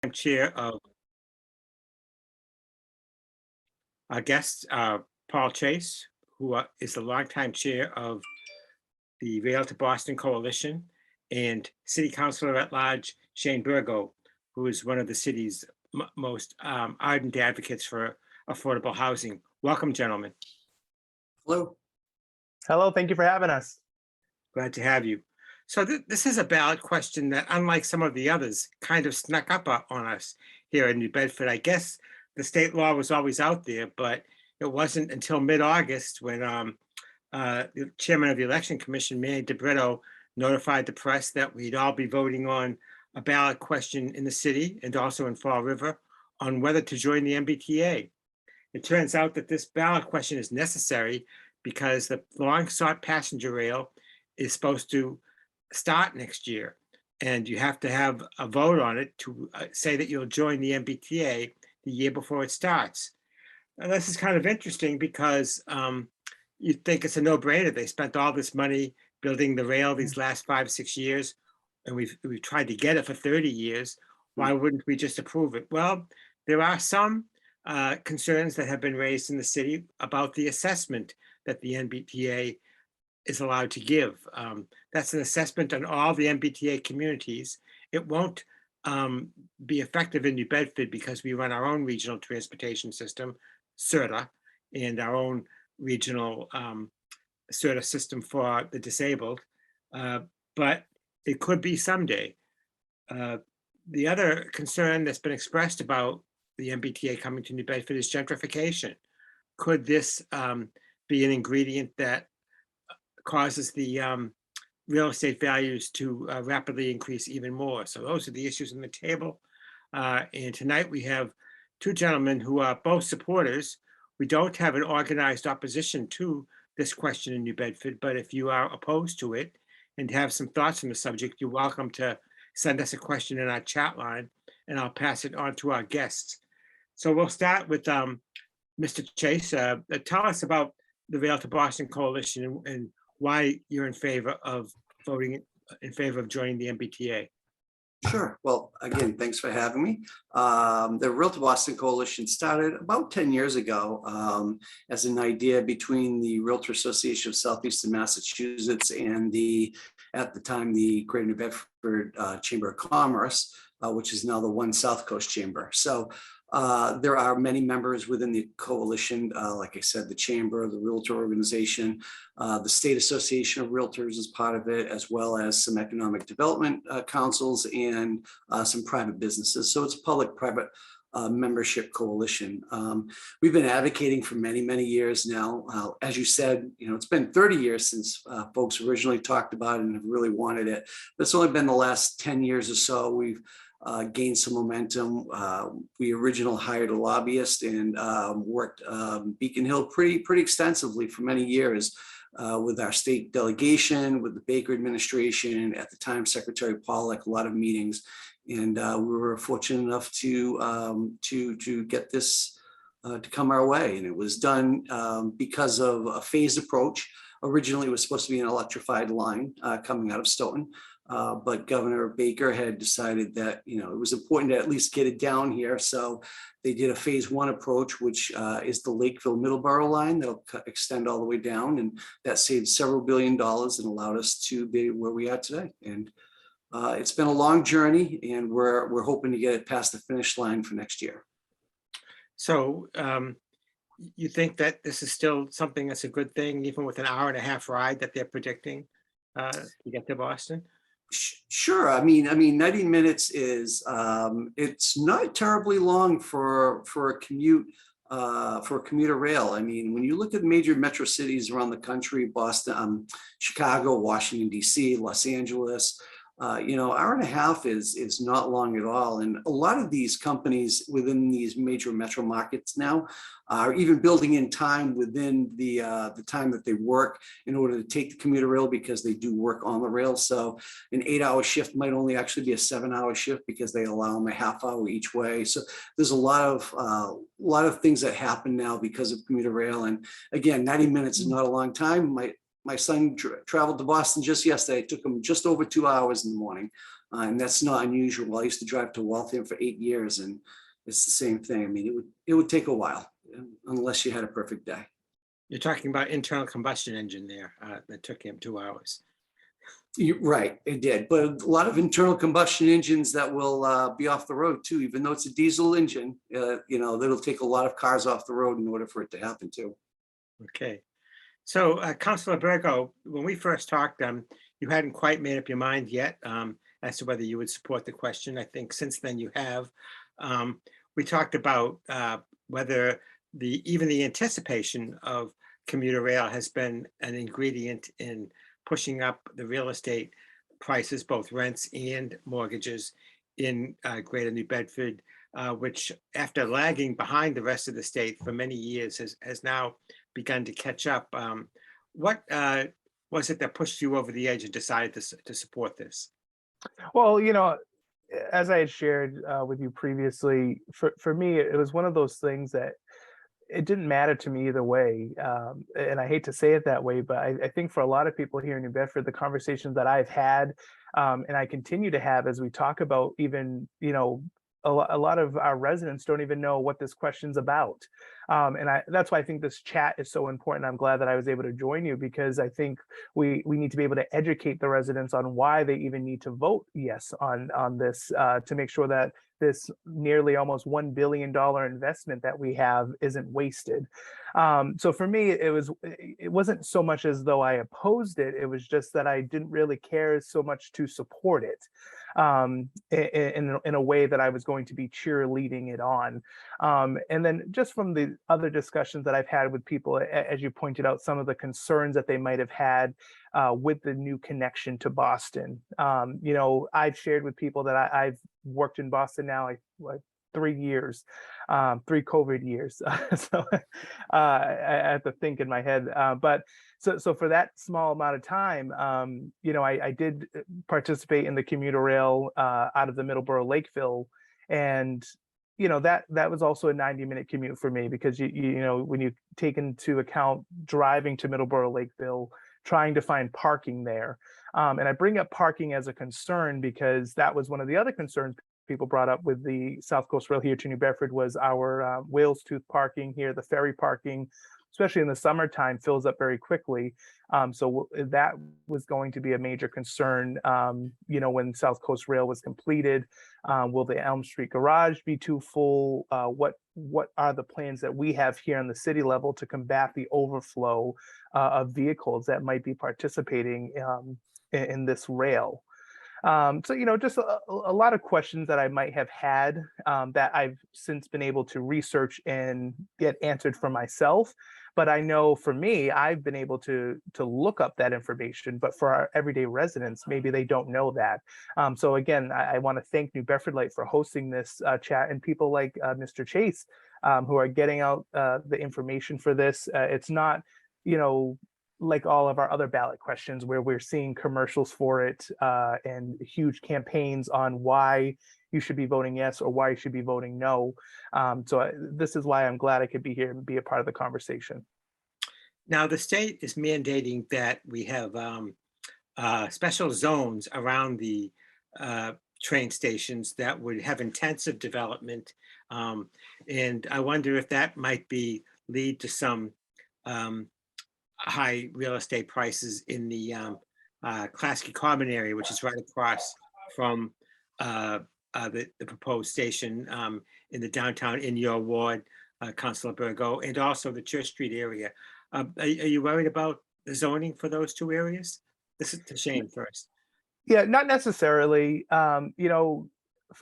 chair of our guest, Paul Chasse, who is the longtime chair of the Realtor Boston Coalition, and City Councilor-at-large Shane Burgo, who is one of the city's most ardent advocates for affordable housing. Welcome, gentlemen. Hello. Hello, thank you for having us. Glad to have you. So this is a ballot question that, unlike some of the others, kind of snuck up on us here in New Bedford. I guess the state law was always out there, but it wasn't until mid-August when the chairman of the Election Commission, Manny DeBrito, notified the press that we'd all be voting on a ballot question in the city and also in Fall River on whether to join the MBTA. It turns out that this ballot question is necessary because the long-sought passenger rail is supposed to start next year, and you have to have a vote on it to say that you'll join the MBTA the year before it starts. And this is kind of interesting because you think it's a no-brainer. They spent all this money building the rail these last 5-6 years, and we've tried to get it for 30 years. Why wouldn't we just approve it? Well, there are some concerns that have been raised in the city about the assessment that the MBTA is allowed to give. That's an assessment on all the MBTA communities. It won't be effective in New Bedford because we run our own regional transportation system, Serta, and our own regional Serta system for the disabled, but it could be someday. The other concern that's been expressed about the MBTA coming to New Bedford is gentrification. Could this be an ingredient that causes the real estate values to rapidly increase even more? So those are the issues on the table. And tonight we have two gentlemen who are both supporters. We don't have an organized opposition to this question in New Bedford, but if you are opposed to it and have some thoughts on the subject, you're welcome to send us a question in our chat line, and I'll pass it on to our guests. So we'll start with Mr. Chasse. Tell us about the Realtor Boston Coalition and why you're in favor of voting in favor of joining the MBTA. Sure. Well, again, thanks for having me. The Realtor Boston Coalition started about 10 years ago as an idea between the Realtor Association of Southeastern Massachusetts and at the time, the Greater New Bedford Chamber of Commerce, which is now the One South Coast Chamber. So there are many members within the coalition, like I said, the Chamber, the Realtor Organization, the State Association of Realtors is part of it, as well as some economic development councils and some private businesses. So it's a public-private membership coalition. We've been advocating for many, many years now. As you said, it's been 30 years since folks originally talked about it and have really wanted it. But it's only been the last 10 years or so we've gained some momentum. We originally hired a lobbyist and worked Beacon Hill pretty extensively for many years with our state delegation, with the Baker administration, at the time Secretary Pollack, a lot of meetings, and we were fortunate enough to get this to come our way. And it was done because of a phased approach. Originally, it was supposed to be an electrified line coming out of Stoughton. But Governor Baker had decided that it was important to at least get it down here. So they did a phase 1 approach, which is the Lakeville Middleborough line that'll extend all the way down, and that saved several $1 billion and allowed us to be where we are today. And it's been a long journey, and we're hoping to get it past the finish line for next year. So you think that this is still something that's a good thing, even with an hour-and-a-half ride that they're predicting to get to Boston? Sure. I mean, 90 minutes is it's not terribly long for a commute for commuter rail. I mean, when you look at major metro cities around the country, Boston, Chicago, Washington, D.C., Los Angeles, hour and a half is not long at all. And a lot of these companies within these major metro markets now are even building in time within the time that they work in order to take the commuter rail, because they do work on the rail. So an 8-hour shift might only actually be a 7-hour shift because they allow them a half hour each way. So there's a lot of things that happen now because of commuter rail. And again, 90 minutes is not a long time. My son traveled to Boston just yesterday. It took him just over 2 hours in the morning. And that's not unusual. I used to drive to Waltham for 8 years, and it's the same thing. I mean, it would take a while unless you had a perfect day. You're talking about internal combustion engine there that took him 2 hours. You're right, it did. But a lot of internal combustion engines that will be off the road too, even though it's a diesel engine, that'll take a lot of cars off the road in order for it to happen too. Okay. So, Councilor Burgo, when we first talked, you hadn't quite made up your mind yet as to whether you would support the question. I think since then you have. We talked about whether even the anticipation of commuter rail has been an ingredient in pushing up the real estate prices, both rents and mortgages in Greater New Bedford, which, after lagging behind the rest of the state for many years, has now begun to catch up. What was it that pushed you over the edge and decided to support this? Well, as I had shared with you previously, for me, it was one of those things that it didn't matter to me either way. And I hate to say it that way, but I think for a lot of people here in New Bedford, the conversations that I've had and I continue to have as we talk about even, a lot of our residents don't even know what this question's about. And that's why I think this chat is so important. I'm glad that I was able to join you, because I think we need to be able to educate the residents on why they even need to vote yes on this to make sure that this nearly almost $1 billion investment that we have isn't wasted. So for me, it wasn't so much as though I opposed it. It was just that I didn't really care so much to support it in a way that I was going to be cheerleading it on. And then just from the other discussions that I've had with people, as you pointed out, some of the concerns that they might have had with the new connection to Boston. I've shared with people that I've worked in Boston now like 3 years, 3 COVID years. So I have to think in my head. But so for that small amount of time, I did participate in the commuter rail out of the Middleborough Lakeville, and that was also a 90-minute commute for me, because when you take into account driving to Middleborough Lakeville, trying to find parking there. And I bring up parking as a concern because that was one of the other concerns people brought up with the South Coast Rail here to New Bedford, was our Whale's Tooth parking here. The ferry parking, especially in the summertime, fills up very quickly. So that was going to be a major concern, when South Coast Rail was completed. Will the Elm Street garage be too full? What are the plans that we have here on the city level to combat the overflow of vehicles that might be participating in this rail? So, just a lot of questions that I might have had that I've since been able to research and get answered for myself. But I know for me, I've been able to look up that information. But for our everyday residents, maybe they don't know that. So again, I want to thank New Bedford Light for hosting this chat, and people like Mr. Chasse who are getting out the information for this. It's not, like all of our other ballot questions where we're seeing commercials for it and huge campaigns on why you should be voting yes or why you should be voting no. This is why I'm glad I could be here and be a part of the conversation. Now, the state is mandating that we have special zones around the train stations that would have intensive development. And I wonder if that might lead to some high real estate prices in the Klasky Common area, which is right across from the proposed station in the downtown, in your ward, Councilor Burgo, and also the Church Street area. Are you worried about the zoning for those 2 areas? This is to Shane first. Yeah, not necessarily.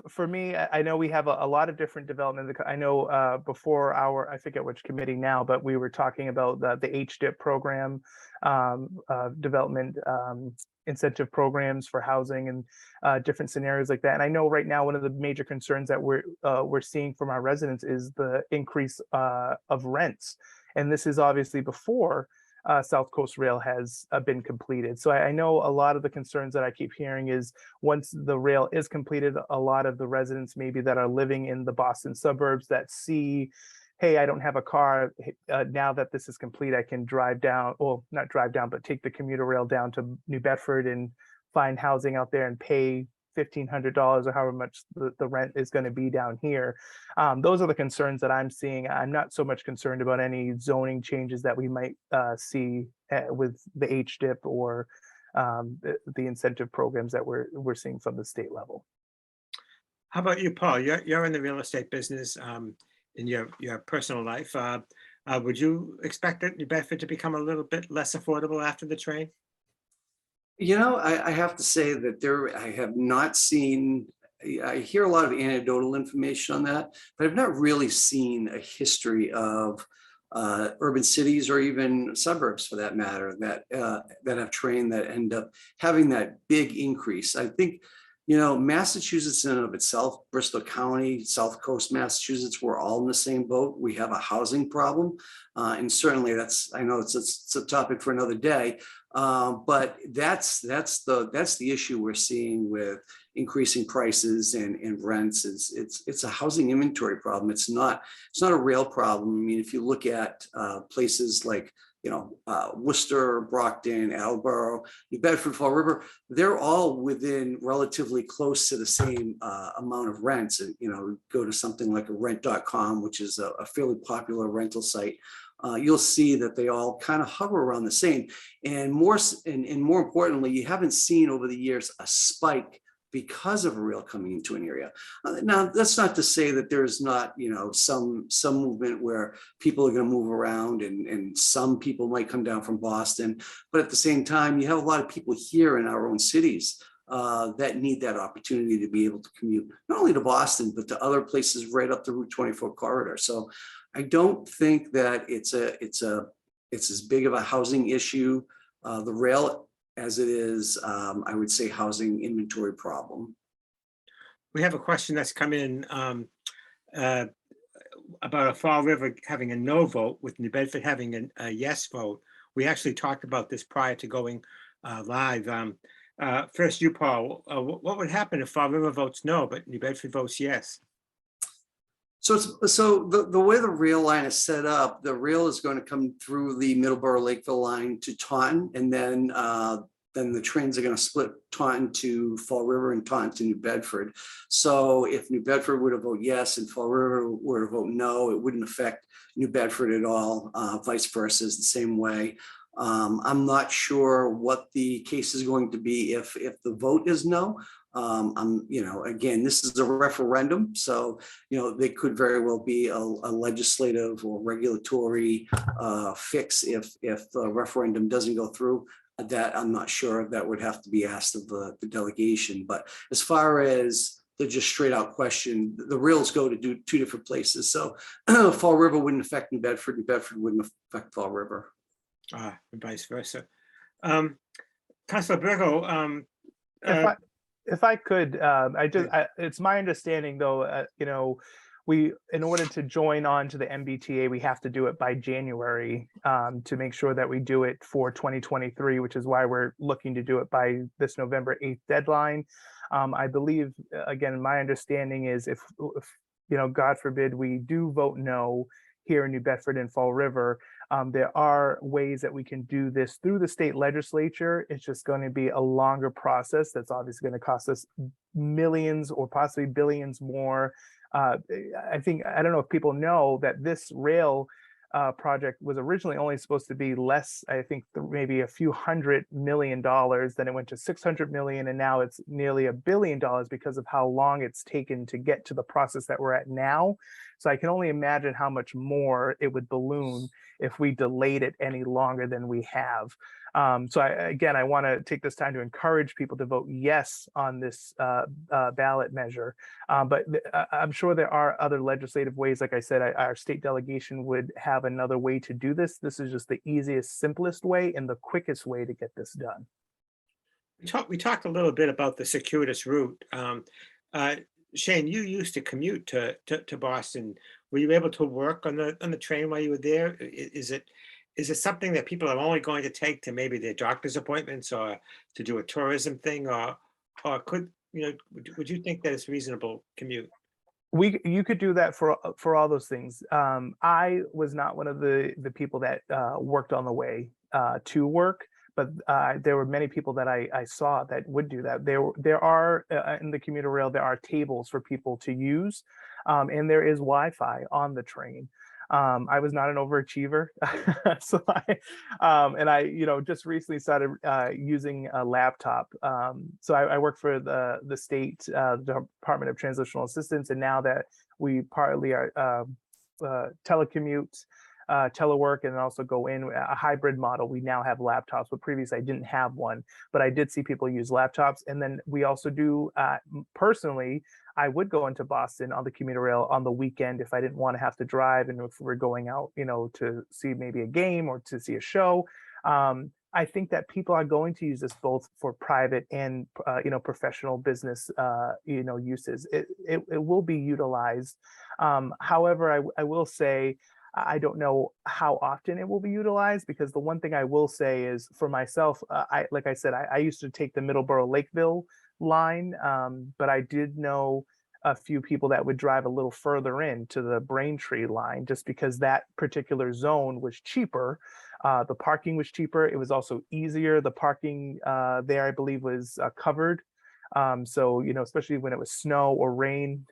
For me, I know we have a lot of different development. I know before I forget which committee now, but we were talking about the HDIP program, development incentive programs for housing and different scenarios like that. And I know right now one of the major concerns that we're seeing from our residents is the increase of rents. And this is obviously before South Coast Rail has been completed. So I know a lot of the concerns that I keep hearing is once the rail is completed, a lot of the residents maybe that are living in the Boston suburbs that see, hey, I don't have a car. Now that this is complete, I can drive down, well, not drive down, but take the commuter rail down to New Bedford and find housing out there and pay $1,500 or however much the rent is going to be down here. Those are the concerns that I'm seeing. I'm not so much concerned about any zoning changes that we might see with the HDIP or the incentive programs that we're seeing from the state level. How about you, Paul? You're in the real estate business in your personal life. Would you expect that New Bedford to become a little bit less affordable after the train? You know, I have to say that I have not seen, I hear a lot of anecdotal information on that, but I've not really seen a history of urban cities or even suburbs for that matter that have trained that end up having that big increase. I think, you know, Massachusetts in and of itself, Bristol County, South Coast Massachusetts, we're all in the same boat. We have a housing problem. And certainly I know it's a topic for another day. But that's the issue we're seeing with increasing prices and rents. It's a housing inventory problem. It's not a real problem. I mean, if you look at places like, you know, Worcester, Brockton, Attleboro, New Bedford, Fall River, they're all within relatively close to the same amount of rents. And, you know, go to something like a rent.com, which is a fairly popular rental site. You'll see that they all kind of hover around the same. And more importantly, you haven't seen over the years a spike because of a real coming into an area. Now, that's not to say that there's not, you know, some movement where people are going to move around and some people might come down from Boston. But at the same time, you have a lot of people here in our own cities that need that opportunity to be able to commute, not only to Boston, but to other places right up the Route 24 corridor. So I don't think that it's as big of a housing issue, the rail, as it is, I would say, housing inventory problem. We have a question that's come in about a Fall River having a no vote with New Bedford having a yes vote. We actually talked about this prior to going live. First, you, Paul, what would happen if Fall River votes no, but New Bedford votes yes? So the way the rail line is set up, the rail is going to come through the Middleborough Lakeville line to Taunton, and then the trains are going to split Taunton to Fall River and Taunton to New Bedford. So if New Bedford were to vote yes and Fall River were to vote no, it wouldn't affect New Bedford at all. Vice versa is the same way. I'm not sure what the case is going to be if the vote is no. You know, again, this is a referendum, so, you know, they could very well be a legislative or regulatory fix if the referendum doesn't go through. That I'm not sure if that would have to be asked of the delegation. But as far as the just straight out question, the rails go to do two different places. So Fall River wouldn't affect New Bedford. New Bedford wouldn't affect Fall River. And vice versa. Councilor Burgo, if I could, it's my understanding though, you know, in order to join on to the MBTA, we have to do it by January to make sure that we do it for 2023, which is why we're looking to do it by this November 8th deadline. I believe, again, my understanding is if you know, God forbid, we do vote no here in New Bedford and Fall River, there are ways that we can do this through the state legislature. It's just going to be a longer process that's obviously going to cost us millions or possibly billions more. I don't know if people know that this rail project was originally only supposed to be less, I think maybe a few $100 million. Then it went to 600 million, and now it's nearly $1 billion because of how long it's taken to get to the process that we're at now. So I can only imagine how much more it would balloon if we delayed it any longer than we have. So I want to take this time to encourage people to vote yes on this ballot measure. But I'm sure there are other legislative ways. Like I said, our state delegation would have another way to do this. This is just the easiest, simplest way and the quickest way to get this done. We talked a little bit about the circuitous route. Shane, you used to commute to Boston. Were you able to work on the train while you were there? Is it something that people are only going to take to maybe their doctor's appointments or to do a tourism thing, or could, you know, would you think that it's reasonable commute? You could do that for all those things. I was not one of the people that worked on the way to work, but there were many people that I saw that would do that. There are in the commuter rail, there are tables for people to use, and there is Wi-Fi on the train. I was not an overachiever, so I just recently started using a laptop. So I work for the state Department of Transitional Assistance, and now that we partly are telecommute, telework, and also go in a hybrid model, we now have laptops. But previously I didn't have one, but I did see people use laptops. And then we also do personally, I would go into Boston on the commuter rail on the weekend if I didn't want to have to drive, and if we're going out, to see maybe a game or to see a show. I think that people are going to use this both for private and professional business uses. It will be utilized. However, I will say I don't know how often it will be utilized, because the one thing I will say is for myself, like I said, I used to take the Middleborough Lakeville line, but I did know a few people that would drive a little further in to the Braintree line, just because that particular zone was cheaper. The parking was cheaper. It was also easier. The parking there, I believe, was covered. So, especially when it was snow or rain,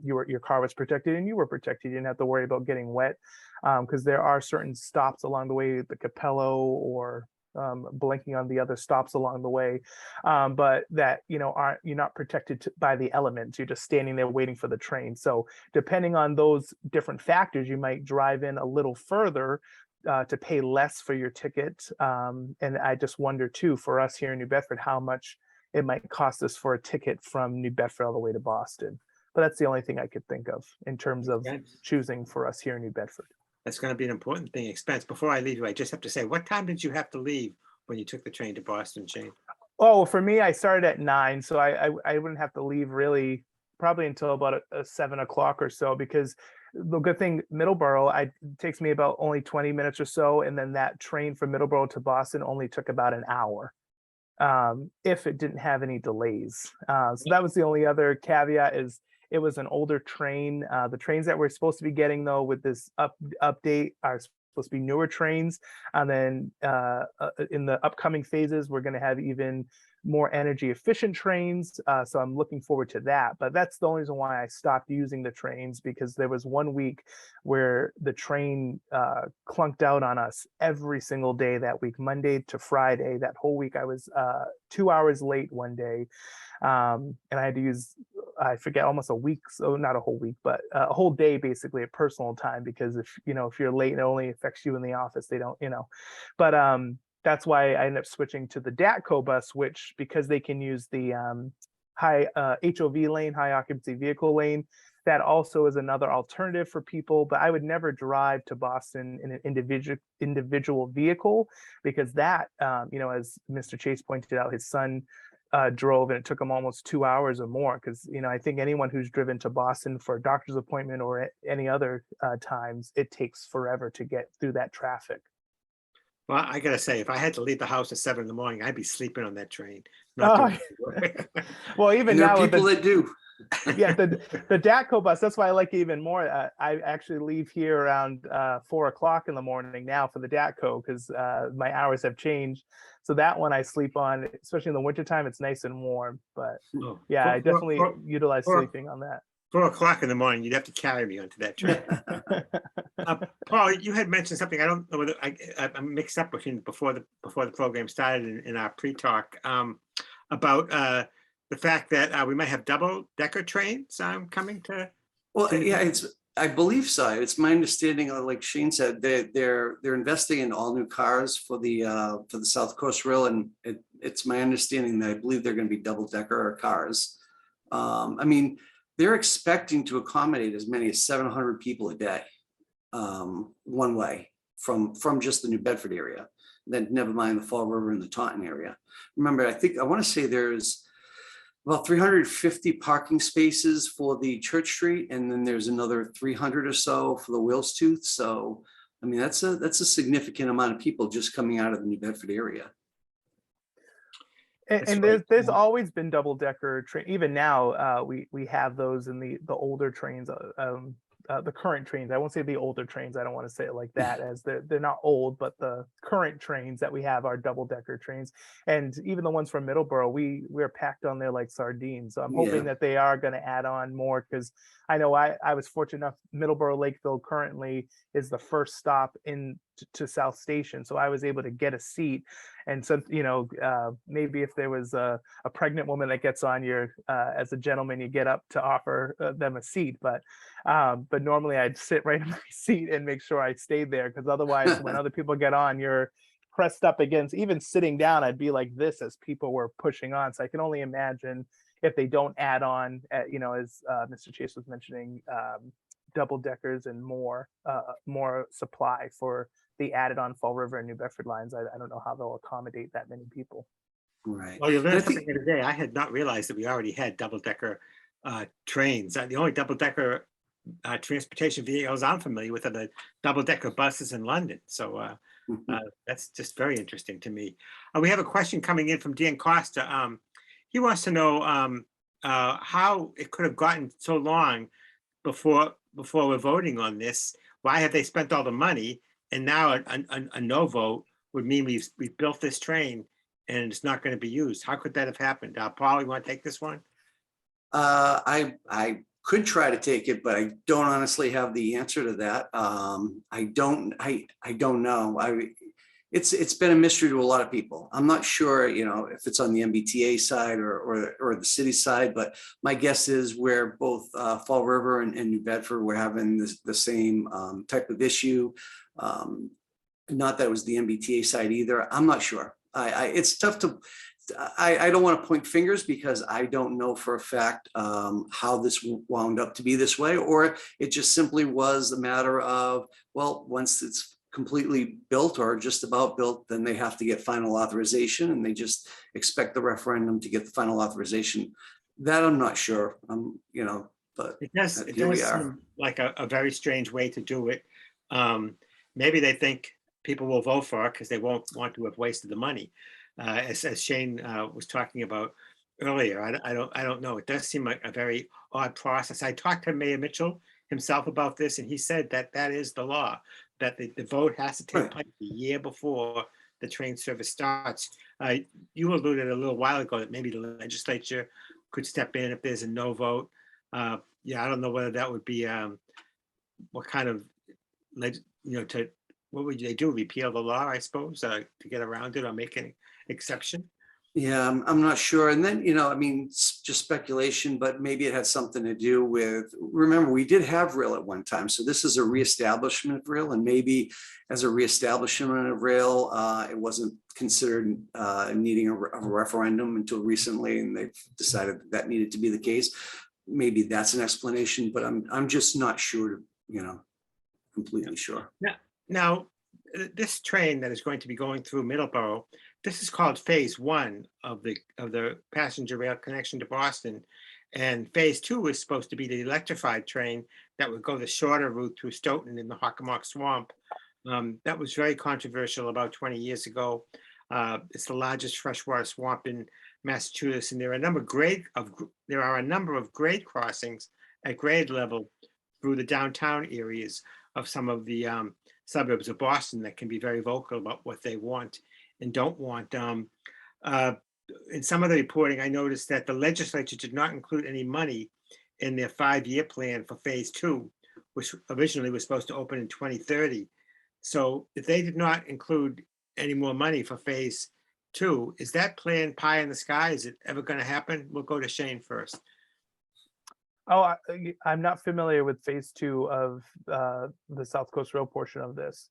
your car was protected and you were protected. You didn't have to worry about getting wet, because there are certain stops along the way, the Capello or blanking on the other stops along the way, but that you're not protected by the elements. You're just standing there waiting for the train. So depending on those different factors, you might drive in a little further to pay less for your ticket. And I just wonder too, for us here in New Bedford, how much it might cost us for a ticket from New Bedford all the way to Boston. But that's the only thing I could think of in terms of choosing for us here in New Bedford. That's going to be an important thing, expense. Before I leave you, I just have to say, what time did you have to leave when you took the train to Boston, Shane? Oh, for me, I started at 9, so I wouldn't have to leave really probably until about 7 o'clock or so, because the good thing, Middleborough, it takes me about only 20 minutes or so, and then that train from Middleborough to Boston only took about an hour, if it didn't have any delays. So that was the only other caveat, is it was an older train. The trains that we're supposed to be getting, though, with this update are supposed to be newer trains. And then in the upcoming phases, we're going to have even more energy efficient trains. So I'm looking forward to that. But that's the only reason why I stopped using the trains, because there was one week where the train clunked out on us every single day that week, Monday to Friday. That whole week I was 2 hours late one day. And I had to use, I forget, almost a week, so not a whole week, but a whole day, basically, of personal time, because if you're late, it only affects you in the office. They don't, but that's why I ended up switching to the DATCO bus, which, because they can use the high HOV lane, high occupancy vehicle lane, that also is another alternative for people. But I would never drive to Boston in an individual vehicle, because that, as Mr. Chase pointed out, his son drove, and it took him almost 2 hours or more, because I think anyone who's driven to Boston for a doctor's appointment or any other times, it takes forever to get through that traffic. Well, I gotta say, if I had to leave the house at 7 in the morning, I'd be sleeping on that train. Well, even And there now, are people that do. yeah, the DATCO bus, that's why I like it even more. I actually leave here around 4 o'clock in the morning now for the DATCO, because my hours have changed. So that one I sleep on, especially in the wintertime, it's nice and warm. But yeah, I definitely utilize sleeping on that. 4 o'clock in the morning, you'd have to carry me onto that train. Paul, you had mentioned something. I don't know whether I'm mixed up with him before the program started in our pre-talk, about the fact that we might have double-decker trains coming to. Well, yeah, I believe so. It's my understanding, like Shane said, they're investing in all new cars for the South Coast Rail, and it's my understanding that I believe they're going to be double-decker cars. I mean, they're expecting to accommodate as many as 700 people a day, one way from just the New Bedford area. Then never mind the Fall River and the Taunton area. Remember, I want to say there's about 350 parking spaces for the Church Street, and then there's another 300 or so for the Wills Tooth. So, I mean, that's a significant amount of people just coming out of the New Bedford area. And there's always been double-decker train. Even now, we have those in the older trains. the current trains. I won't say the older trains. I don't want to say it like that, as they're not old, but the current trains that we have are double decker trains. And even the ones from Middleborough, we're packed on there like sardines. So I'm hoping Yeah. that they are going to add on more, because I know I was fortunate enough. Middleborough Lakeville currently is the first stop in to South Station, so I was able to get a seat. And so, maybe if there was a pregnant woman that gets on, your as a gentleman, you get up to offer them a seat. But normally I'd sit right in my seat and make sure I stayed there, because otherwise, when other people get on, you're pressed up against. Even sitting down, I'd be like this as people were pushing on. So I can only imagine if they don't add on, as Mr. Chase was mentioning, double deckers and more supply for the added on Fall River and New Bedford lines. I don't know how they'll accommodate that many people. Right. Well, you And I learned think, something today. I had not realized that we already had double-decker trains. The only double-decker transportation vehicles I'm familiar with are the double-decker buses in London. So that's just very interesting to me. We have a question coming in from Dan Costa. He wants to know how it could have gotten so long before we're voting on this. Why have they spent all the money, and now a no vote would mean we've built this train and it's not going to be used? How could that have happened? Paul, you want to take this one? I could try to take it, but I don't honestly have the answer to that. I don't know. It's been a mystery to a lot of people. I'm not sure, if it's on the MBTA side or the city side, but my guess is where both Fall River and New Bedford were having the same type of issue. Not that it was the MBTA side either. I'm not sure. It's tough to. I don't want to point fingers, because I don't know for a fact how this wound up to be this way, or it just simply was a matter of, well, once it's completely built or just about built, then they have to get final authorization, and they just expect the referendum to get the final authorization. That I'm not sure. But It does here we are. seem like a very strange way to do it. Maybe they think people will vote for it because they won't want to have wasted the money. As Shane was talking about earlier, I don't know. It does seem like a very odd process. I talked to Mayor Mitchell himself about this, and he said that is the law, that the vote has to take Right. place a year before the train service starts. You alluded a little while ago that maybe the legislature could step in if there's a no vote. I don't know whether that would be what kind of what would they do? Repeal the law, I suppose, to get around it or make an exception? Yeah, I'm not sure. And then, it's just speculation, but maybe it had something to do with, remember, we did have rail at one time. So this is a reestablishment of rail, and maybe as a reestablishment of rail, it wasn't considered needing a referendum until recently, and they've decided that needed to be the case. Maybe that's an explanation, but I'm just not sure, completely sure. Now, this train that is going to be going through Middleborough, this is called phase 1 of the passenger rail connection to Boston. And phase 2 is supposed to be the electrified train that would go the shorter route through Stoughton in the Hockomock Swamp. That was very controversial about 20 years ago. It's the largest freshwater swamp in Massachusetts, and there are a number of grade crossings at grade level through the downtown areas of some of the suburbs of Boston that can be very vocal about what they want and don't want. In some of the reporting, I noticed that the legislature did not include any money in their 5-year plan for phase 2, which originally was supposed to open in 2030. So if they did not include any more money for phase 2, is that plan pie in the sky? Is it ever going to happen? We'll go to Shane first. Oh, I'm not familiar with phase 2 of the South Coast Rail portion of this.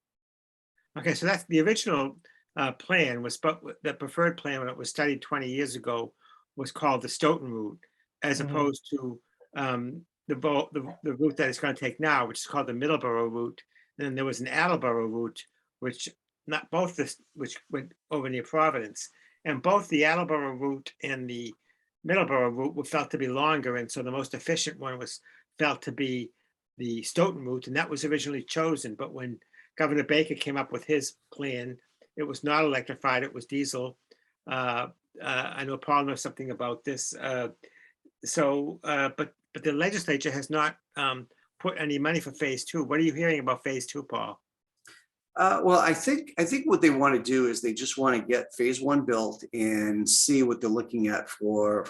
Okay, so that's the original plan was, but the preferred plan when it was studied 20 years ago was called the Stoughton route, as opposed to the route that it's going to take now, which is called the Middleborough route. And then there was an Attleboro route, which went over near Providence, and both the Attleboro route and the Middleborough route were felt to be longer, and so the most efficient one was felt to be the Stoughton route, and that was originally chosen. But when Governor Baker came up with his plan, it was not electrified; it was diesel. I know Paul knows something about this. But the legislature has not put any money for phase two. What are you hearing about phase two, Paul? Well, I think what they want to do is they just want to get phase one built and see what they're looking at for,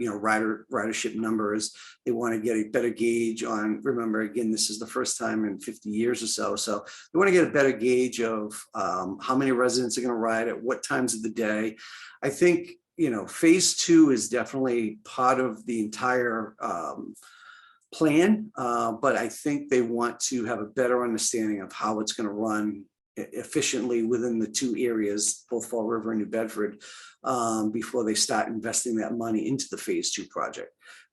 ridership numbers. They want to get a better gauge on, remember, again, this is the first time in 50 years or so. So they want to get a better gauge of how many residents are going to ride at what times of the day. I think, phase two is definitely part of the entire plan, but I think they want to have a better understanding of how it's going to run efficiently within the two areas, both Fall River and New Bedford, before they start investing that money into the phase two project.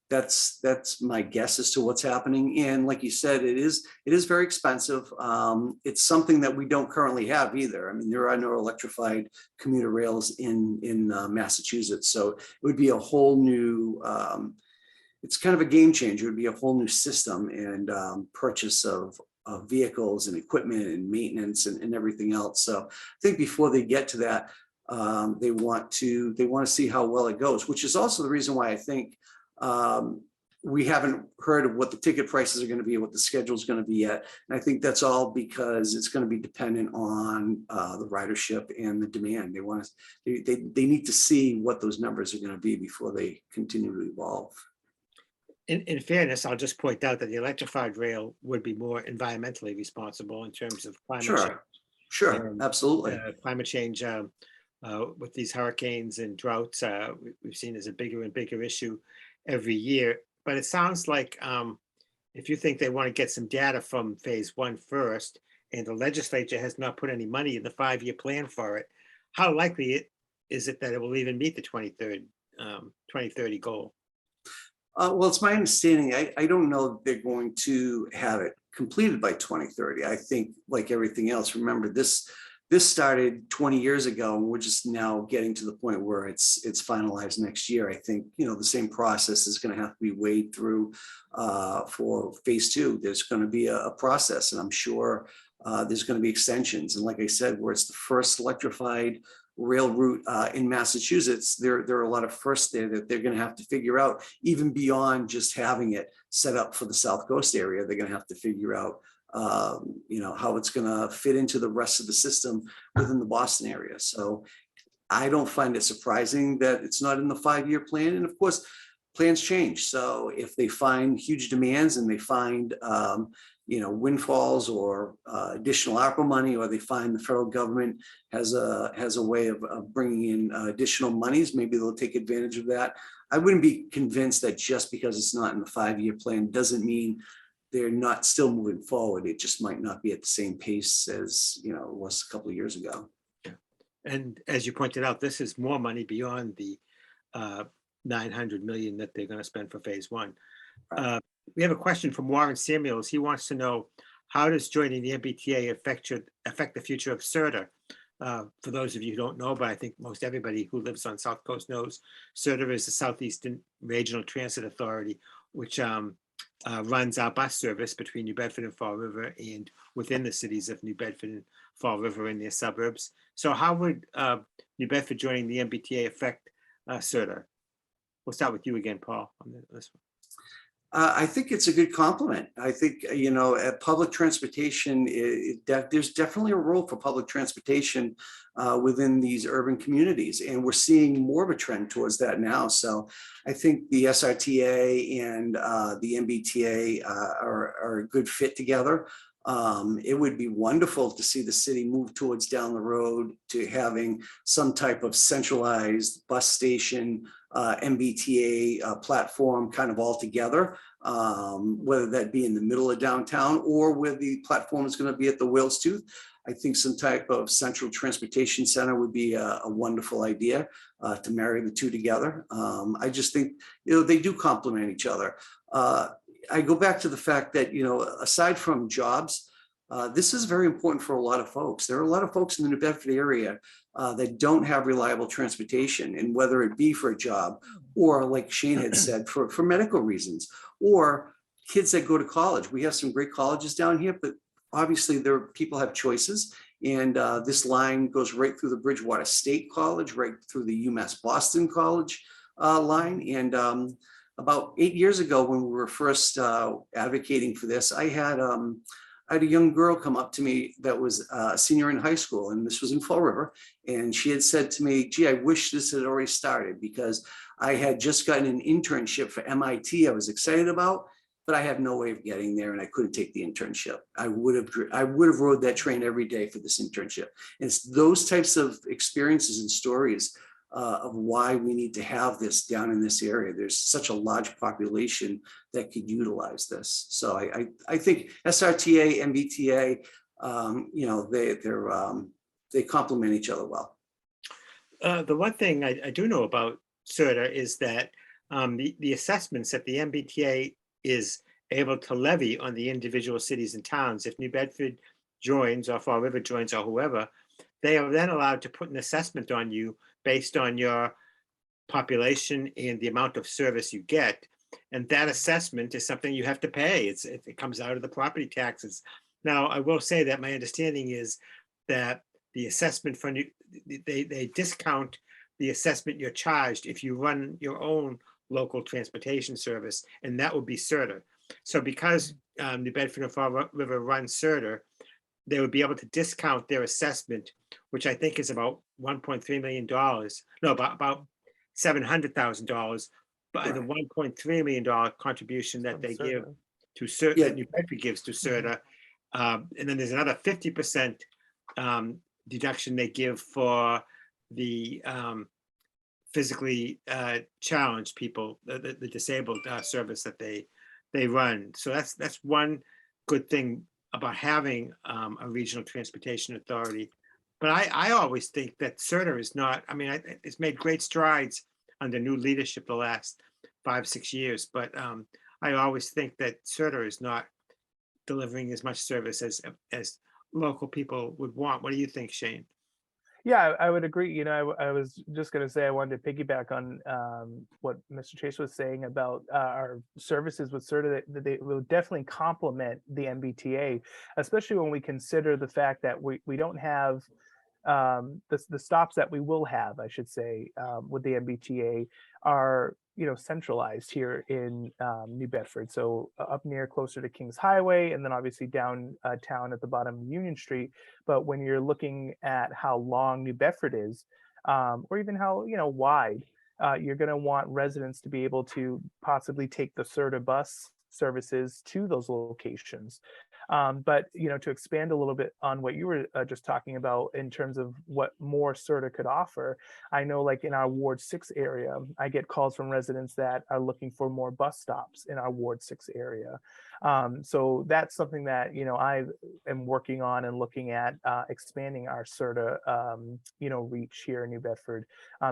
That's my guess as to what's happening. And like you said, it is very expensive. It's something that we don't currently have either. I mean, there are no electrified commuter rails in Massachusetts, so it would be a whole new. It's kind of a game changer. It would be a whole new system and purchase of vehicles and equipment and maintenance and everything else. So I think before they get to that, they want to see how well it goes, which is also the reason why I think we haven't heard of what the ticket prices are going to be, what the schedule is going to be yet. And I think that's all because it's going to be dependent on the ridership and the demand. They need to see what those numbers are going to be before they continue to evolve. In fairness, I'll just point out that the electrified rail would be more environmentally responsible in terms of climate change. Sure, absolutely. Climate change with these hurricanes and droughts, we've seen as a bigger and bigger issue every year. But it sounds like if you think they want to get some data from phase one first, and the legislature has not put any money in the 5-year plan for it, how likely is it that it will even meet the 2030 goal? Well, it's my understanding, I don't know that they're going to have it completed by 2030. I think, like everything else, remember this started 20 years ago, and we're just now getting to the point where it's finalized next year. I think, the same process is going to have to be weighed through for phase two. There's going to be a process, and I'm sure there's going to be extensions. And like I said, where it's the first electrified rail route in Massachusetts, there are a lot of firsts there that they're going to have to figure out, even beyond just having it set up for the South Coast area. They're going to have to figure out how it's going to fit into the rest of the system within the Boston area. So I don't find it surprising that it's not in the 5-year plan. And of course, plans change. So if they find huge demands and they find windfalls or additional ARPA money, or they find the federal government has a way of bringing in additional monies, maybe they'll take advantage of that. I wouldn't be convinced that just because it's not in the 5-year plan doesn't mean they're not still moving forward. It just might not be at the same pace as it was a couple of years ago. Yeah. And as you pointed out, this is more money beyond the $900 million that they're going to spend for phase one. We have a question from Warren Samuels. He wants to know, how does joining the MBTA affect the future of Serta? For those of you who don't know, but I think most everybody who lives on South Coast knows, Serta is the Southeastern Regional Transit Authority, which runs our bus service between New Bedford and Fall River, and within the cities of New Bedford and Fall River and their suburbs. So how would New Bedford joining the MBTA affect Serta? We'll start with you again, Paul, on this one. I think it's a good compliment. I think, public transportation, there's definitely a role for public transportation within these urban communities. And we're seeing more of a trend towards that now. So I think the SRTA and the MBTA are a good fit together. It would be wonderful to see the city move towards down the road to having some type of centralized bus station, MBTA platform kind of all together, whether that be in the middle of downtown or where the platform is going to be at the Whale's Tooth. I think some type of central transportation center would be a wonderful idea to marry the two together. I just think, they do complement each other. I go back to the fact that, aside from jobs, this is very important for a lot of folks. There are a lot of folks in the New Bedford area that don't have reliable transportation, and whether it be for a job or, like Shane had said, for medical reasons, or kids that go to college. We have some great colleges down here, but obviously people have choices. And this line goes right through the Bridgewater State College, right through the UMass Boston College line. And about 8 years ago, when we were first advocating for this, I had a young girl come up to me that was a senior in high school, and this was in Fall River. And she had said to me, gee, I wish this had already started, because I had just gotten an internship for MIT I was excited about, but I have no way of getting there, and I couldn't take the internship. I would have rode that train every day for this internship. And it's those types of experiences and stories of why we need to have this down in this area. There's such a large population that could utilize this. So I think SRTA, MBTA, you know, they complement each other well. The one thing I do know about Serta is that the assessments that the MBTA is able to levy on the individual cities and towns, if New Bedford joins, or Fall River joins, or whoever, they are then allowed to put an assessment on you based on your population and the amount of service you get. And that assessment is something you have to pay. It comes out of the property taxes. Now, I will say that my understanding is that the assessment for they discount the assessment you're charged if you run your own local transportation service, and that would be Serta. So because New Bedford and Fall River run Serta, they would be able to discount their assessment, which I think is about $1.3 million. No, about $700,000 by the $1.3 million contribution that they give to Serta, that New Bedford gives to Serta. And then there's another 50% deduction they give for the physically challenged people, the disabled service that they run. So that's one good thing about having a regional transportation authority. But I always think that Serta is not, I mean, it's made great strides under new leadership the last 5-6 years, but I always think that Serta is not delivering as much service as local people would want. What do you think, Shane? Yeah, I would agree. You know, I was just going to say I wanted to piggyback on what Mr. Chasse was saying about our services with Serta, that they will definitely complement the MBTA, especially when we consider the fact that we don't have the stops that we will have, I should say, with the MBTA are, you know, centralized here in New Bedford. So up near closer to Kings Highway, and then obviously downtown at the bottom of Union Street. But when you're looking at how long New Bedford is, or even how, you know, wide, you're going to want residents to be able to possibly take the Serta bus services to those locations. But, you know, to expand a little bit on what you were just talking about in terms of what more Serta could offer, I know like in our Ward 6 area, I get calls from residents that are looking for more bus stops in our Ward 6 area. So that's something that, you know, I am working on and looking at expanding our Serta, you know, reach here in New Bedford.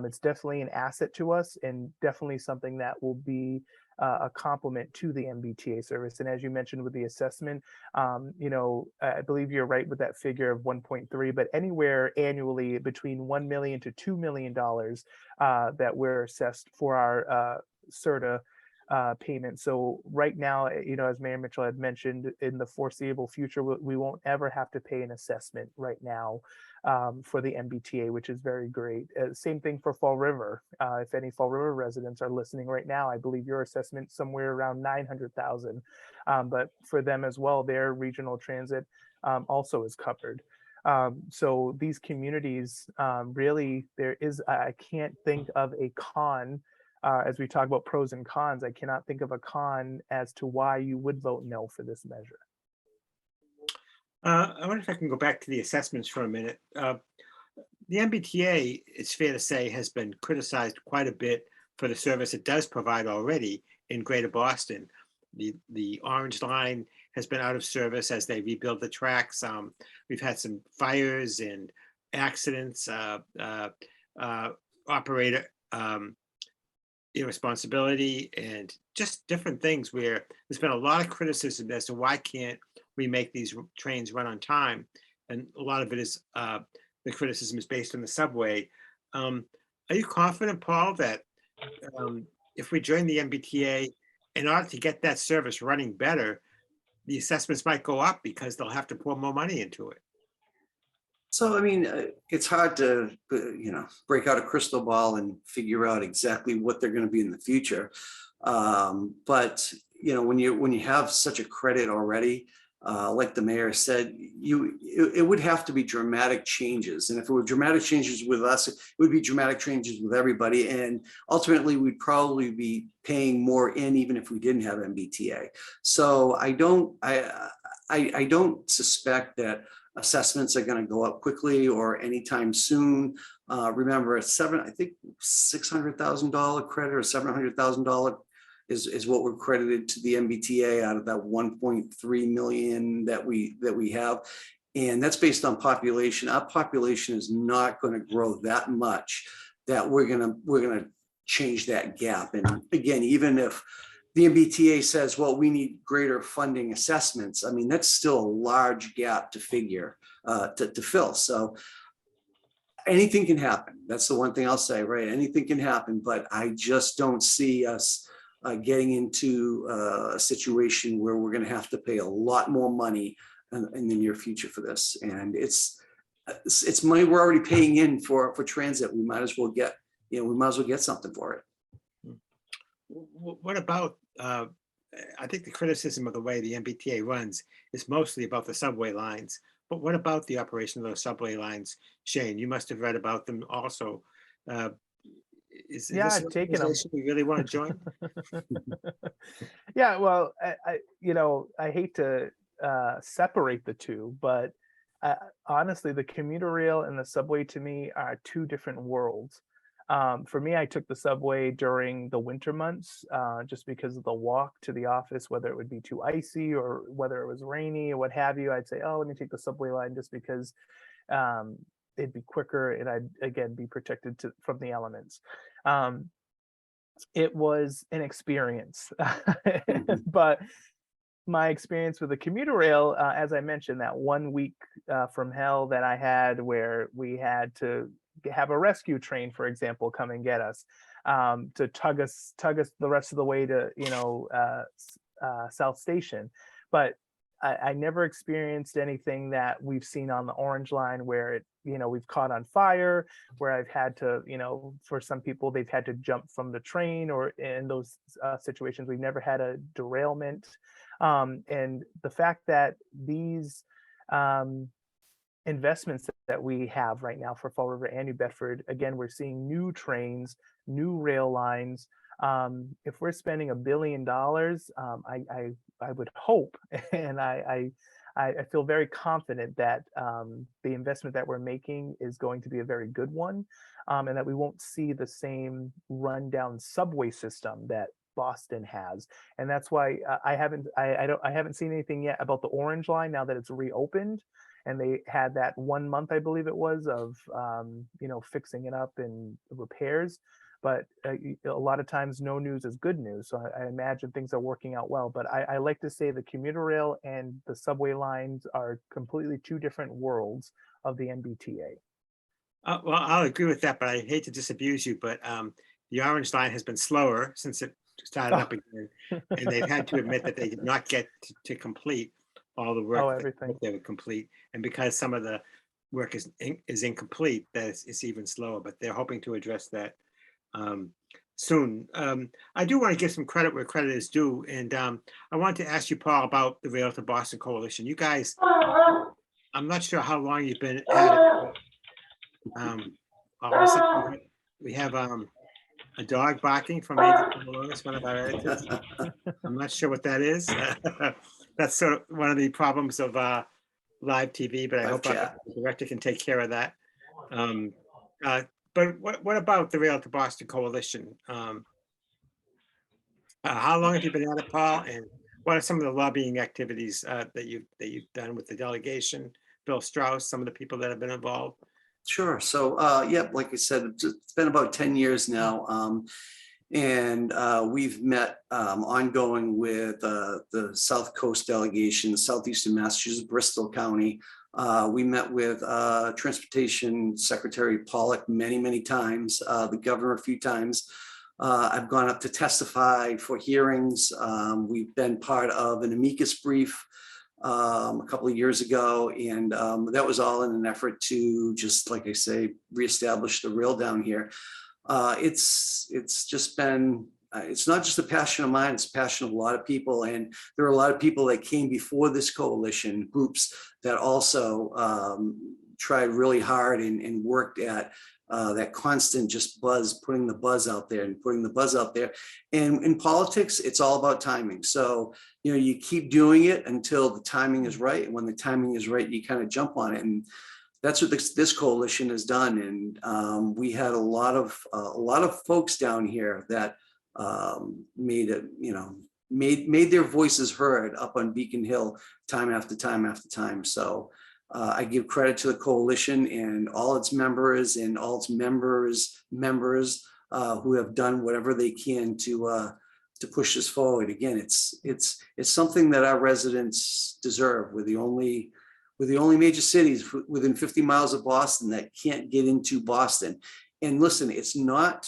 It's definitely an asset to us, and definitely something that will be a complement to the MBTA service. And as you mentioned with the assessment, you know, I believe you're right with that figure of 1.3, but anywhere annually between $1 million to $2 million that we're assessed for our Serta payment. So right now, you know, as Mayor Mitchell had mentioned, in the foreseeable future, we won't ever have to pay an assessment right now for the MBTA, which is very great. Same thing for Fall River. If any Fall River residents are listening right now, I believe your assessment somewhere around $900,000. But for them as well, their regional transit also is covered. So these communities, really, I can't think of a con. As we talk about pros and cons, I cannot think of a con as to why you would vote no for this measure. I wonder if I can go back to the assessments for a minute. The MBTA, it's fair to say, has been criticized quite a bit for the service it does provide already in Greater Boston. The Orange Line has been out of service as they rebuild the tracks. We've had some fires and accidents, operator irresponsibility, and just different things where there's been a lot of criticism as to why can't we make these trains run on time. And a lot of it is the criticism is based on the subway. Are you confident, Paul, that if we join the MBTA, in order to get that service running better, the assessments might go up because they'll have to pour more money into it? So, I mean, it's hard to, you know, break out a crystal ball and figure out exactly what they're going to be in the future. But you know, when you have such a credit already, like the mayor said, it would have to be dramatic changes. And if it were dramatic changes with us, it would be dramatic changes with everybody. And ultimately, we'd probably be paying more in, even if we didn't have MBTA. So I don't suspect that assessments are going to go up quickly or anytime soon. Remember, I think $600,000 credit or $700,000 is what we're credited to the MBTA out of that 1.3 million that we have. And that's based on population. Our population is not going to grow that much that we're gonna change that gap. And again, even if the MBTA says, well, we need greater funding assessments, I mean, that's still a large gap to figure, to fill. So anything can happen. That's the one thing I'll say, right? Anything can happen, but I just don't see us getting into a situation where we're going to have to pay a lot more money in the near future for this. And it's money we're already paying in for transit. We might as well get, something for it. What about, I think the criticism of the way the MBTA runs is mostly about the subway lines, but what about the operation of those subway lines? Shane, you must have read about them also. Is this an organization we really want to join? Yeah, well, I hate to separate the two, but honestly, the commuter rail and the subway to me are two different worlds. For me, I took the subway during the winter months, just because of the walk to the office, whether it would be too icy or whether it was rainy or what have you. I'd say, oh, let me take the subway line just because it'd be quicker and I'd again be protected from the elements. It was an experience, but my experience with the commuter rail, as I mentioned, that 1 week from hell that I had where we had to have a rescue train, for example, come and get us, to tug us the rest of the way to, South Station. But I never experienced anything that we've seen on the Orange Line where we've caught on fire, where I've had to, for some people, they've had to jump from the train, or in those situations, we've never had a derailment. And the fact that these investments that we have right now for Fall River and New Bedford, again, we're seeing new trains, new rail lines. If we're spending $1 billion, I would hope, and I feel very confident that the investment that we're making is going to be a very good one, and that we won't see the same rundown subway system that Boston has. And that's why I haven't seen anything yet about the Orange Line now that it's reopened. And they had that 1 month, I believe it was, of fixing it up and repairs. But a lot of times no news is good news. So I imagine things are working out well. But I like to say the commuter rail and the subway lines are completely two different worlds of the MBTA. Well, I'll agree with that, but I hate to disabuse you, but the Orange Line has been slower since it started up again. And they've had to admit that they did not get to complete all the work everything they would complete. And because some of the work is incomplete, that it's even slower, but they're hoping to address that soon. I do want to give some credit where credit is due. And I want to ask you, Paul, about the Realtor Boston Coalition. You guys, I'm not sure how long you've been at it. We have a dog barking from Andy Colonis, one of our editors. I'm not sure what that is. That's sort of one of the problems of live TV, but I hope our director can take care of that. But what about the Realtor Boston Coalition? How long have you been at it, Paul? And what are some of the lobbying activities that you've done with the delegation, Bill Strauss, some of the people that have been involved? Sure. So, like I said, it's been about 10 years now. And we've met ongoing with the South Coast delegation, Southeastern Massachusetts, Bristol County. We met with Transportation Secretary Pollock many times, the governor a few times. I've gone up to testify for hearings. We've been part of an amicus brief a couple of years ago, and that was all in an effort to just, like I say, reestablish the rail down here. It's just been it's not just a passion of mine, it's a passion of a lot of people. And there are a lot of people that came before this coalition, groups that also tried really hard and worked at that constant just buzz, putting the buzz out there and putting the buzz out there. And in politics, it's all about timing. So, you know, you keep doing it until the timing is right. And when the timing is right, you kind of jump on it. And that's what this coalition has done. And we had a lot of folks down here that made it, you know, made their voices heard up on Beacon Hill time after time after time. So I give credit to the coalition and all its members and all its members who have done whatever they can to push this forward. Again, it's something that our residents deserve. We're the only major cities within 50 miles of Boston that can't get into Boston. And listen, it's not,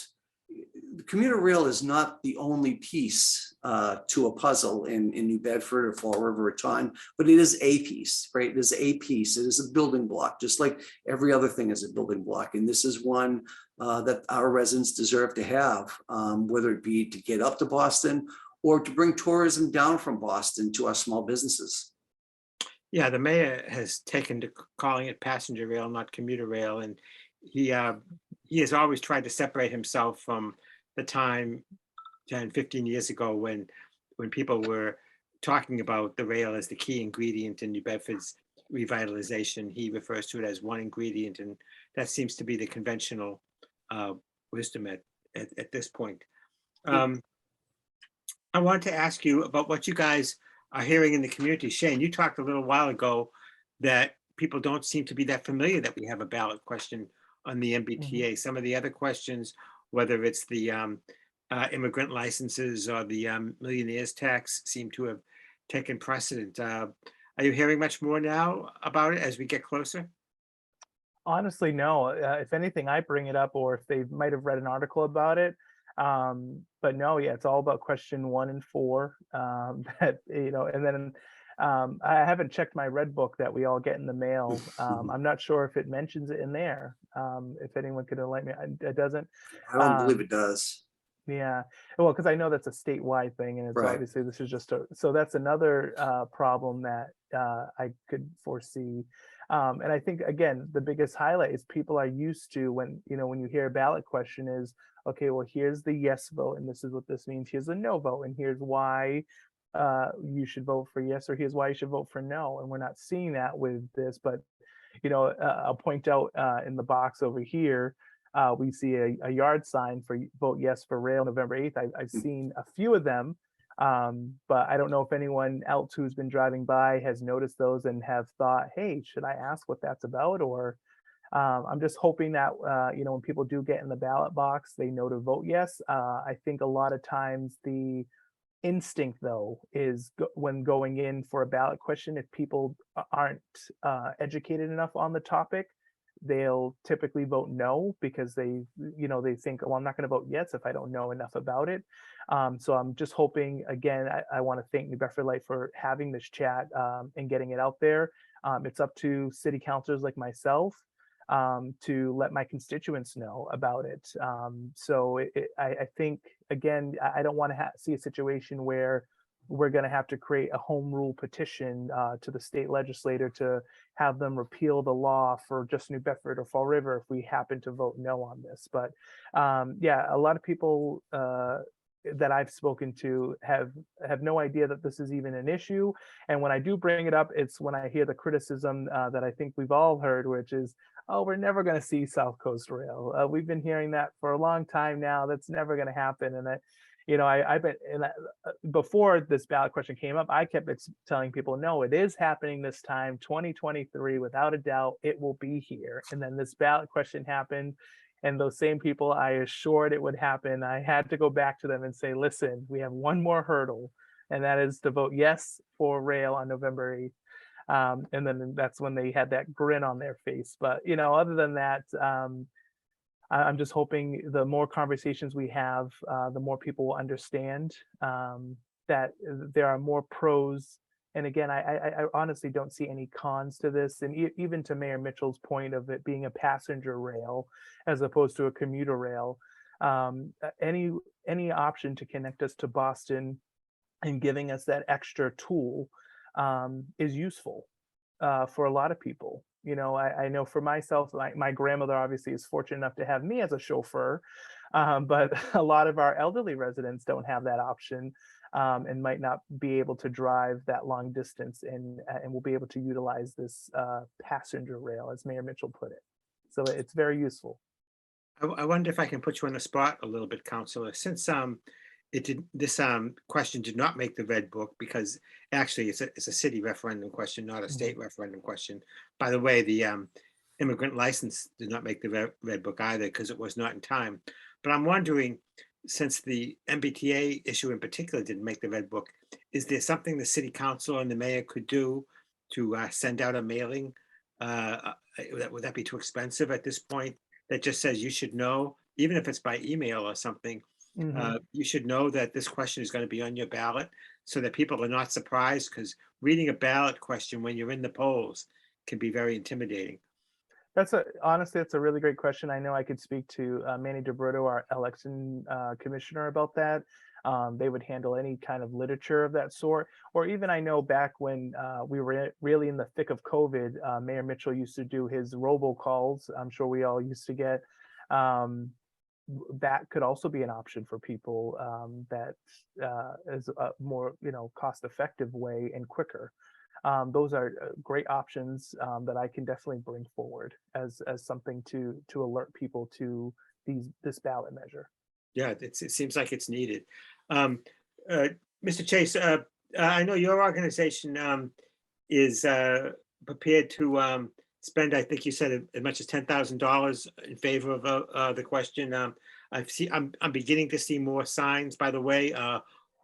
the commuter rail is not the only piece to a puzzle in New Bedford or Fall River or Taunton, but it is a piece, right? It is a piece. It is a building block, just like every other thing is a building block. And this is one that our residents deserve to have, whether it be to get up to Boston or to bring tourism down from Boston to our small businesses. Yeah, the mayor has taken to calling it passenger rail, not commuter rail, and he has always tried to separate himself from the time 10, 15 years ago when people were talking about the rail as the key ingredient in New Bedford's revitalization. He refers to it as one ingredient, and that seems to be the conventional wisdom at this point. I wanted to ask you about what you guys are hearing in the community. Shane, you talked a little while ago that people don't seem to be that familiar that we have a ballot question on the MBTA. Some of the other questions, whether it's the immigrant licenses or the millionaires tax, seem to have taken precedent. Are you hearing much more now about it as we get closer? Honestly, no. If anything, I bring it up, or if they might have read an article about it. But no, yeah, it's all about question 1 and 4. That, you know, and then I haven't checked my red book that we all get in the mail. I'm not sure if it mentions it in there. If anyone could enlighten me, it doesn't. I don't believe it does. Yeah, well, because I know that's a statewide thing, and it's Right. obviously this is just so that's another problem that I could foresee. And I think again, the biggest highlight is people are used to when you hear a ballot question is, okay, well, here's the yes vote, and this is what this means. Here's the no vote, and here's why you should vote for yes, or here's why you should vote for no. And we're not seeing that with this, but I'll point out in the box over here. We see a yard sign for vote yes for rail November 8th. I've seen a few of them, but I don't know if anyone else who's been driving by has noticed those and have thought, hey, should I ask what that's about? Or I'm just hoping that, when people do get in the ballot box, they know to vote yes. I think a lot of times the instinct, though, is when going in for a ballot question, if people aren't educated enough on the topic, they'll typically vote no because they think, well, I'm not going to vote yes if I don't know enough about it. So I'm just hoping, again, I want to thank New Bedford Light for having this chat and getting it out there. It's up to city councilors like myself to let my constituents know about it. So I think, again, I don't want to see a situation where we're going to have to create a home rule petition to the state legislator to have them repeal the law for just New Bedford or Fall River if we happen to vote no on this. But yeah, a lot of people that I've spoken to have no idea that this is even an issue. And when I do bring it up, it's when I hear the criticism that I think we've all heard, which is, oh, we're never going to see South Coast Rail. We've been hearing that for a long time now. That's never going to happen. And I've been before this ballot question came up, I kept telling people, no, it is happening this time, 2023, without a doubt, it will be here. And then this ballot question happened. And those same people I assured it would happen, I had to go back to them and say, listen, we have one more hurdle, and that is to vote yes for rail on November 8th. And then that's when they had that grin on their face. But, other than that, I'm just hoping the more conversations we have, the more people will understand that there are more pros. And again, I honestly don't see any cons to this. And even to Mayor Mitchell's point of it being a passenger rail as opposed to a commuter rail, Any option to connect us to Boston and giving us that extra tool is useful for a lot of people. You know, I know for myself, my grandmother obviously is fortunate enough to have me as a chauffeur, but a lot of our elderly residents don't have that option, and might not be able to drive that long distance, and will be able to utilize this passenger rail, as Mayor Mitchell put it. So it's very useful. I wonder if I can put you on the spot a little bit, Counselor, since this question did not make the red book, because actually it's a city referendum question, not a state referendum question. By the way, the immigrant license did not make the red book either, because it was not in time. But I'm wondering, since the MBTA issue in particular didn't make the red book, is there something the city council and the mayor could do to send out a mailing? Would that be too expensive at this point? That just says you should know, even if it's by email or something, you should know that this question is going to be on your ballot, so that people are not surprised, because reading a ballot question when you're in the polls can be very intimidating. Honestly, that's a really great question. I know I could speak to Manny DeBrito, our election commissioner, about that. They would handle any kind of literature of that sort. Or even I know back when we were really in the thick of COVID, Mayor Mitchell used to do his robocalls. I'm sure we all used to get. That could also be an option for people, that is a more, cost-effective way and quicker. Those are great options that I can definitely bring forward as something to alert people to this ballot measure. Yeah, it seems like it's needed. Mr. Chase, I know your organization is prepared to spend, I think you said, as much as $10,000 in favor of the question. I'm beginning to see more signs. By the way,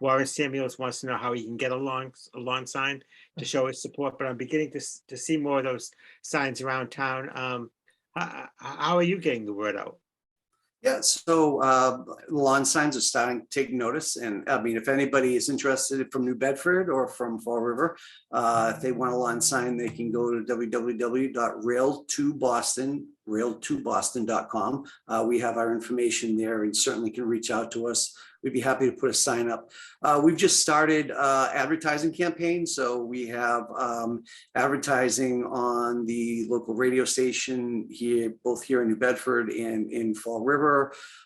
Warren Samuels wants to know how he can get a lawn sign to show his support, but I'm beginning to see more of those signs around town. How are you getting the word out? Yeah, so lawn signs are starting to take notice. And I mean, if anybody is interested from New Bedford or from Fall River, if they want a lawn sign, they can go to www.rail2boston.com. We have our information there, and certainly can reach out to us. We'd be happy to put a sign up. We've just started advertising campaign. So we have advertising on the local radio station here, both here in New Bedford and in Fall River.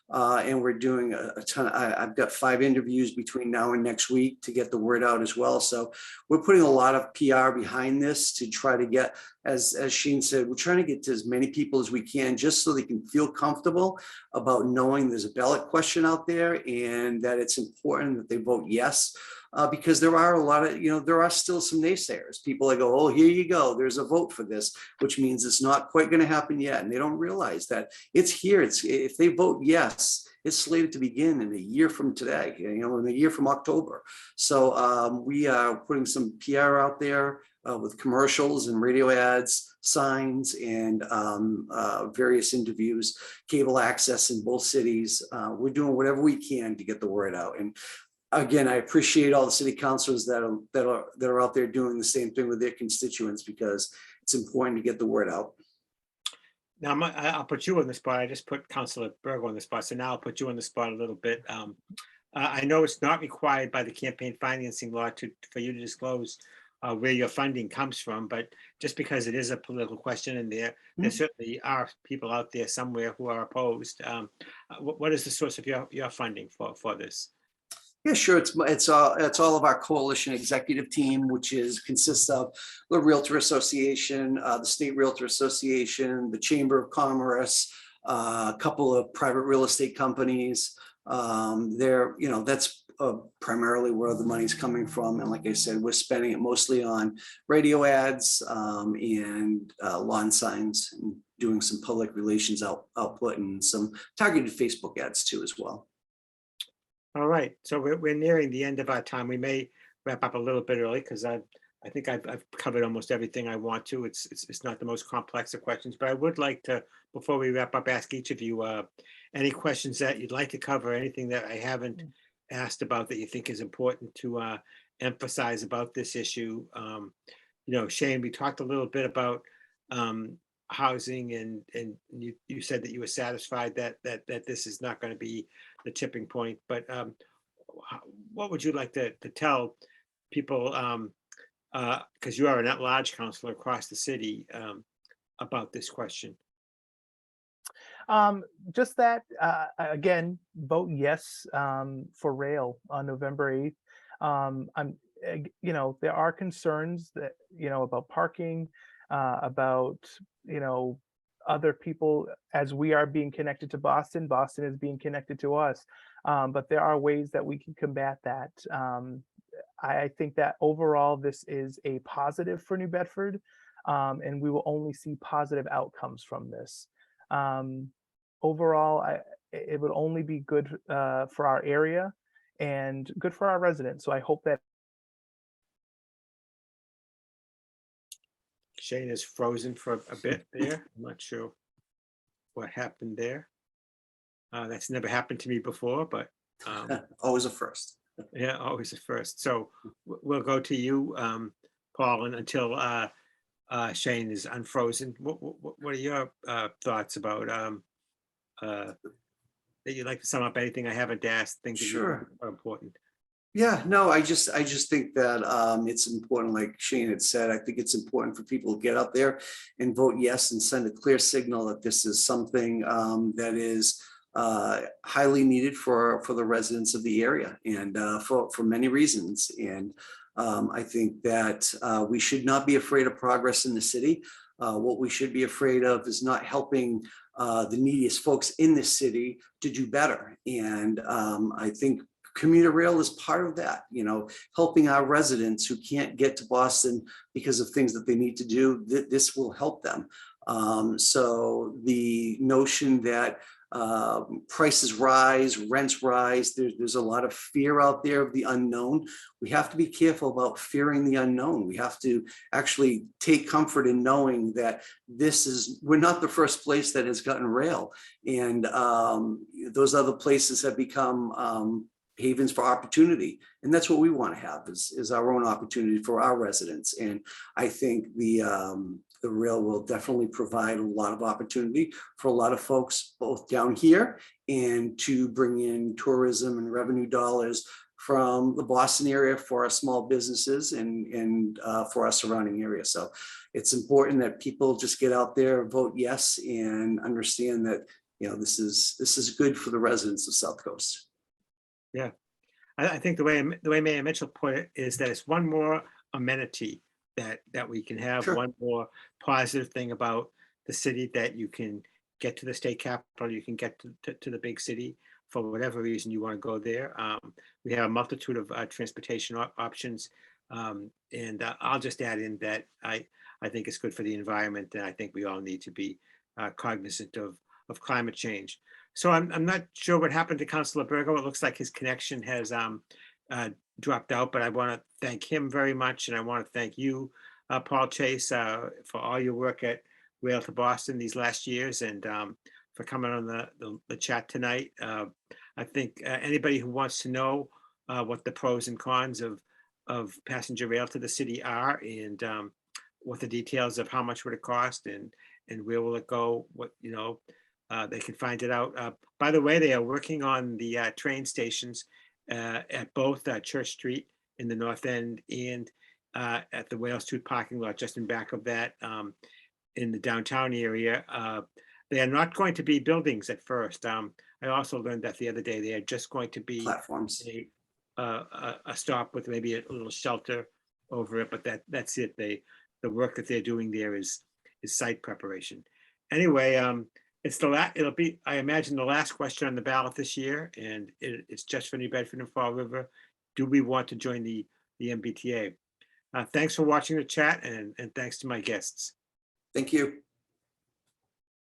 And we're doing a ton. I've got 5 interviews between now and next week to get the word out as well. So we're putting a lot of PR behind this to try to get, as Shane said, we're trying to get to as many people as we can, just so they can feel comfortable about knowing there's a ballot question out there, and that it's important that they vote yes. Because there are a lot of, there are still some naysayers. People that go, oh, here you go, there's a vote for this, which means it's not quite going to happen yet. And they don't realize that it's here. If they vote yes, it's slated to begin in a year from today, in a year from October. So we are putting some PR out there with commercials and radio ads, signs, and various interviews, cable access in both cities. We're doing whatever we can to get the word out. And again, I appreciate all the city councilors that are out there doing the same thing with their constituents, because it's important to get the word out. Now, I'll put you on the spot. I just put Councilor Burgo on the spot, so now I'll put you on the spot a little bit. I know it's not required by the campaign financing law for you to disclose where your funding comes from, but just because it is a political question, and there certainly are people out there somewhere who are opposed. What is the source of your funding for this? Yeah, sure. It's all of our coalition executive team, which consists of the Realtor Association, the State Realtor Association, the Chamber of Commerce, a couple of private real estate companies. That's primarily where the money's coming from. And like I said, we're spending it mostly on radio ads and lawn signs, and doing some public relations output, and some targeted Facebook ads too as well. All right, so we're nearing the end of our time. We may wrap up a little bit early, because I think I've covered almost everything I want to. It's not the most complex of questions, but I would like to, before we wrap up, ask each of you any questions that you'd like to cover, anything that I haven't asked about that you think is important to emphasize about this issue. Shane, we talked a little bit about housing, and you said that you were satisfied that this is not going to be the tipping point. But what would you like to tell people, because you are an at-large councilor across the city, about this question? Just that, again, vote yes for rail on November 8th. There are concerns that, about parking, about, other people, as we are being connected to Boston, Boston is being connected to us. But there are ways that we can combat that. I think that overall, this is a positive for New Bedford, and we will only see positive outcomes from this. Overall, it would only be good for our area and good for our residents. So I hope that. Shane is frozen for a bit there. I'm not sure what happened there. That's never happened to me before, but Always a first. yeah, always a first. So we'll go to you, Paul, and until Shane is unfrozen. What are your thoughts about that you'd like to sum up? Anything I haven't asked, things that you Sure. think are important? Yeah, no, I just think that it's important, like Shane had said, I think it's important for people to get out there and vote yes and send a clear signal that this is something that is highly needed for the residents of the area, and for many reasons. And I think that we should not be afraid of progress in the city. What we should be afraid of is not helping the neediest folks in the city to do better. And I think commuter rail is part of that, helping our residents who can't get to Boston because of things that they need to do. This will help them. So the notion that prices rise, rents rise, there's a lot of fear out there of the unknown. We have to be careful about fearing the unknown. We have to actually take comfort in knowing that we're not the first place that has gotten rail, and those other places have become havens for opportunity, and that's what we want to have is our own opportunity for our residents. And I think the rail will definitely provide a lot of opportunity for a lot of folks, both down here and to bring in tourism and revenue dollars from the Boston area for our small businesses and for our surrounding area. So it's important that people just get out there, vote yes, and understand that this is good for the residents of South Coast. Yeah, I think the way Mayor Mitchell put it is that it's one more amenity that we can have, Sure. one more positive thing about the city, that you can get to the state capitol, you can get to the big city for whatever reason you want to go there. We have a multitude of transportation options, and I'll just add in that I think it's good for the environment, and I think we all need to be cognizant of climate change. So I'm not sure what happened to Councilor Burgo. It looks like his connection has dropped out, but I want to thank him very much, and I want to thank you, Paul Chasse, for all your work at Realtor Boston these last years, and for coming on the chat tonight. I think anybody who wants to know what the pros and cons of passenger rail to the city are, and what the details of how much would it cost and where will it go, they can find it out. By the way, they are working on the train stations at both Church Street in the north end and at the Wales Street parking lot just in back of that in the downtown area. They are not going to be buildings at first. I also learned that the other day. They are just going to be Platforms. A stop with maybe a little shelter over it, but that's it. The work that they're doing there is site preparation. Anyway, it'll be, I imagine, the last question on the ballot this year, and it's just for New Bedford and Fall River. Do we want to join the Mbta? Thanks for watching the chat, and thanks to my guests. Thank you.